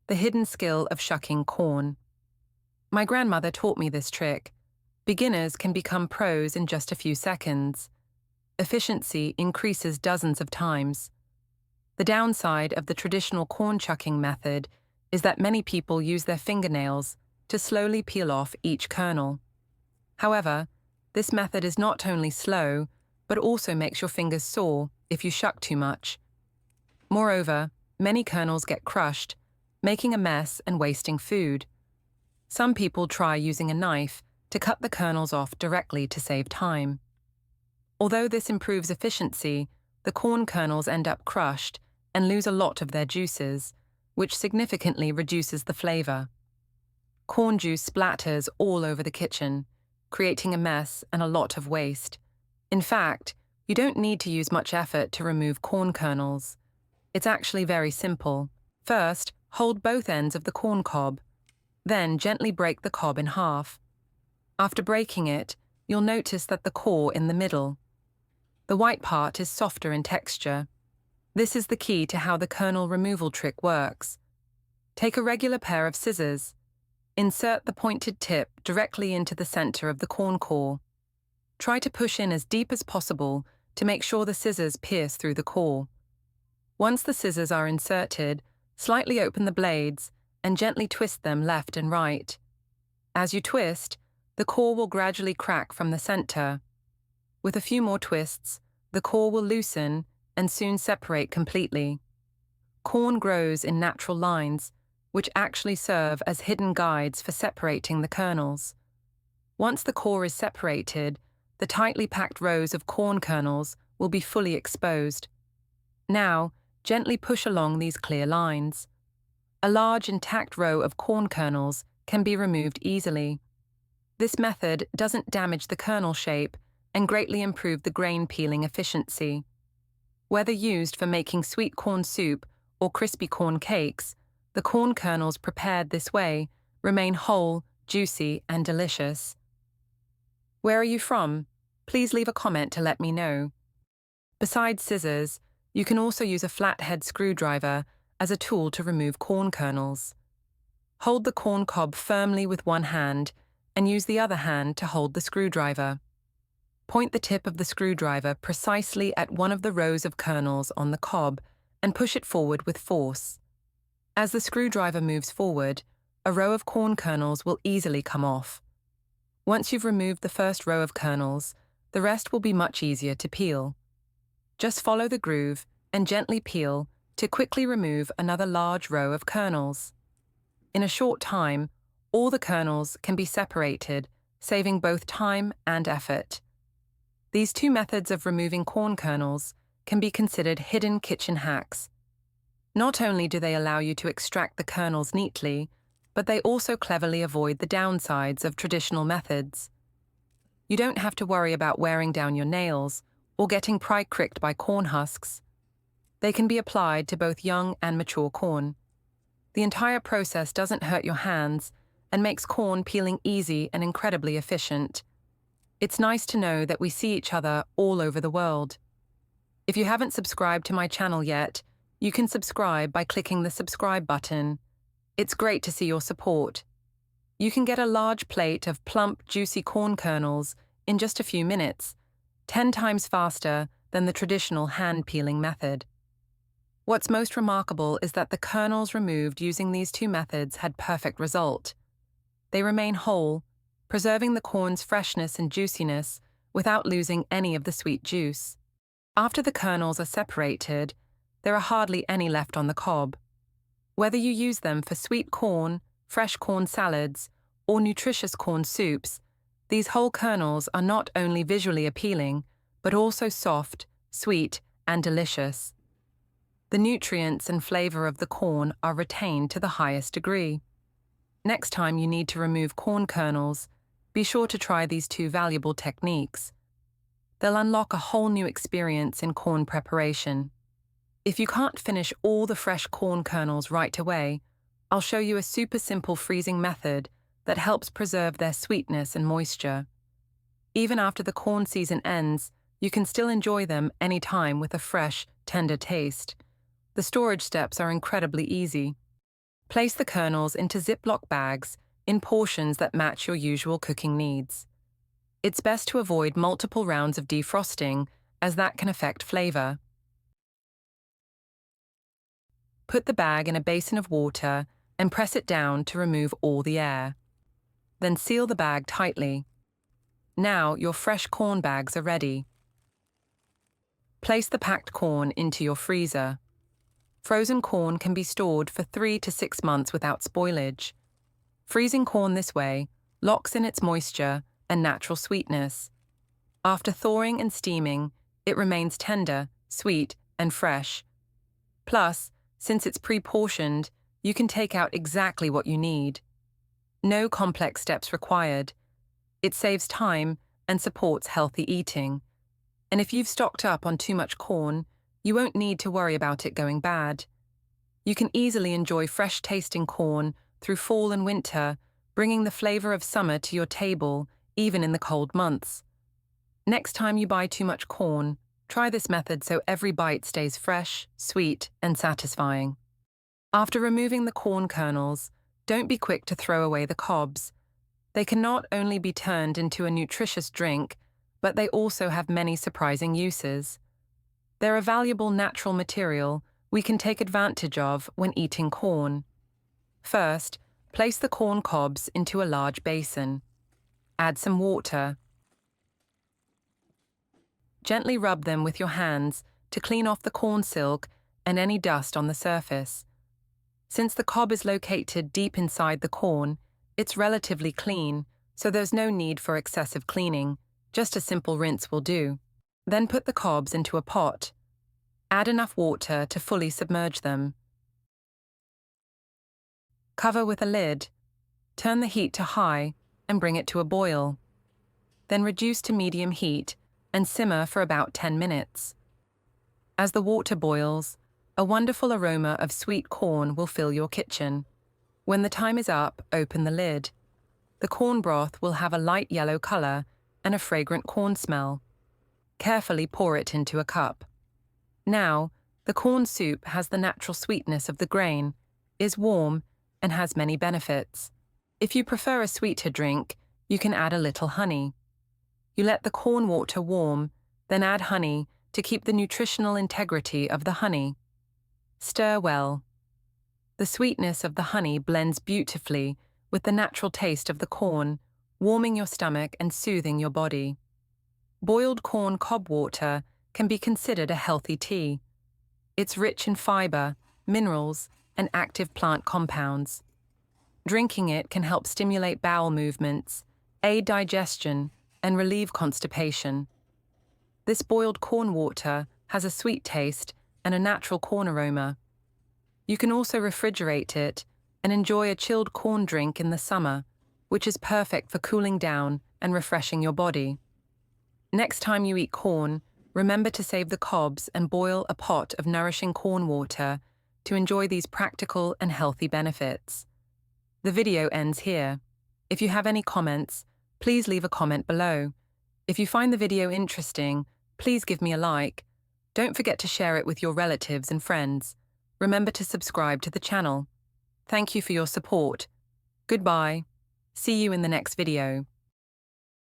the hidden skill of shucking corn. My grandmother taught me this trick. Beginners can become pros in just a few seconds. Efficiency increases dozens of times. The downside of the traditional corn chucking method is that many people use their fingernails to slowly peel off each kernel. However, this method is not only slow, but also makes your fingers sore if you shuck too much. Moreover, many kernels get crushed, making a mess and wasting food. Some people try using a knife to cut the kernels off directly to save time. Although this improves efficiency, the corn kernels end up crushed and lose a lot of their juices, which significantly reduces the flavor. Corn juice splatters all over the kitchen, creating a mess and a lot of waste. In fact, you don't need to use much effort to remove corn kernels. It's actually very simple. First, hold both ends of the corn cob. Then gently break the cob in half. After breaking it, you'll notice that the core in the middle. The white part is softer in texture. This is the key to how the kernel removal trick works. Take a regular pair of scissors. Insert the pointed tip directly into the center of the corn core. Try to push in as deep as possible to make sure the scissors pierce through the core. Once the scissors are inserted, slightly open the blades and gently twist them left and right. As you twist, the core will gradually crack from the center. With a few more twists, the core will loosen and soon separate completely. Corn grows in natural lines, which actually serve as hidden guides for separating the kernels. Once the core is separated, the tightly packed rows of corn kernels will be fully exposed. Now, gently push along these clear lines. A large intact row of corn kernels can be removed easily. This method doesn't damage the kernel shape and greatly improve the grain peeling efficiency. Whether used for making sweet corn soup or crispy corn cakes, the corn kernels prepared this way remain whole, juicy, and delicious. Where are you from? Please leave a comment to let me know. Besides scissors, you can also use a flathead screwdriver as a tool to remove corn kernels. Hold the corn cob firmly with one hand and use the other hand to hold the screwdriver. Point the tip of the screwdriver precisely at one of the rows of kernels on the cob and push it forward with force. As the screwdriver moves forward, a row of corn kernels will easily come off. Once you've removed the first row of kernels, the rest will be much easier to peel. Just follow the groove and gently peel to quickly remove another large row of kernels. In a short time, all the kernels can be separated, saving both time and effort. These two methods of removing corn kernels can be considered hidden kitchen hacks. Not only do they allow you to extract the kernels neatly, but they also cleverly avoid the downsides of traditional methods. You don't have to worry about wearing down your nails or getting pricked by corn husks. They can be applied to both young and mature corn. The entire process doesn't hurt your hands and makes corn peeling easy and incredibly efficient. It's nice to know that we see each other all over the world. If you haven't subscribed to my channel yet, you can subscribe by clicking the subscribe button. It's great to see your support. You can get a large plate of plump, juicy corn kernels in just a few minutes, 10 times faster than the traditional hand-peeling method. What's most remarkable is that the kernels removed using these two methods had perfect result. They remain whole, preserving the corn's freshness and juiciness without losing any of the sweet juice. After the kernels are separated, there are hardly any left on the cob. Whether you use them for sweet corn, fresh corn salads, or nutritious corn soups, these whole kernels are not only visually appealing, but also soft, sweet, and delicious. The nutrients and flavor of the corn are retained to the highest degree. Next time you need to remove corn kernels, be sure to try these two valuable techniques. They'll unlock a whole new experience in corn preparation. If you can't finish all the fresh corn kernels right away, I'll show you a super simple freezing method that helps preserve their sweetness and moisture. Even after the corn season ends, you can still enjoy them anytime with a fresh, tender taste. The storage steps are incredibly easy. Place the kernels into Ziploc bags in portions that match your usual cooking needs. It's best to avoid multiple rounds of defrosting, as that can affect flavor. Put the bag in a basin of water and press it down to remove all the air. Then seal the bag tightly. Now your fresh corn bags are ready. Place the packed corn into your freezer. Frozen corn can be stored for 3 to 6 months without spoilage. Freezing corn this way locks in its moisture and natural sweetness. After thawing and steaming, it remains tender, sweet, and fresh. Plus, since it's pre-portioned, you can take out exactly what you need. No complex steps required. It saves time and supports healthy eating. And if you've stocked up on too much corn, you won't need to worry about it going bad. You can easily enjoy fresh-tasting corn through fall and winter, bringing the flavor of summer to your table, even in the cold months. Next time you buy too much corn, try this method so every bite stays fresh, sweet, and satisfying. After removing the corn kernels, don't be quick to throw away the cobs. They can not only be turned into a nutritious drink, but they also have many surprising uses. They're a valuable natural material we can take advantage of when eating corn. First, place the corn cobs into a large basin. Add some water. Gently rub them with your hands to clean off the corn silk and any dust on the surface. Since the cob is located deep inside the corn, it's relatively clean, so there's no need for excessive cleaning. Just a simple rinse will do. Then put the cobs into a pot. Add enough water to fully submerge them. Cover with a lid. Turn the heat to high and bring it to a boil. Then reduce to medium heat and simmer for about 10 minutes. As the water boils, a wonderful aroma of sweet corn will fill your kitchen. When the time is up, open the lid. The corn broth will have a light yellow color and a fragrant corn smell. Carefully pour it into a cup. Now, the corn soup has the natural sweetness of the grain, is warm, and has many benefits. If you prefer a sweeter drink, you can add a little honey. You let the corn water warm, then add honey to keep the nutritional integrity of the honey. Stir well. The sweetness of the honey blends beautifully with the natural taste of the corn, warming your stomach and soothing your body. Boiled corn cob water can be considered a healthy tea. It's rich in fiber, minerals, and active plant compounds. Drinking it can help stimulate bowel movements, aid digestion, and relieve constipation. This boiled corn water has a sweet taste and a natural corn aroma. You can also refrigerate it and enjoy a chilled corn drink in the summer, which is perfect for cooling down and refreshing your body. Next time you eat corn, remember to save the cobs and boil a pot of nourishing corn water to enjoy these practical and healthy benefits. The video ends here. If you have any comments, please leave a comment below. If you find the video interesting, please give me a like. Don't forget to share it with your relatives and friends. Remember to subscribe to the channel. Thank you for your support. Goodbye. See you in the next video.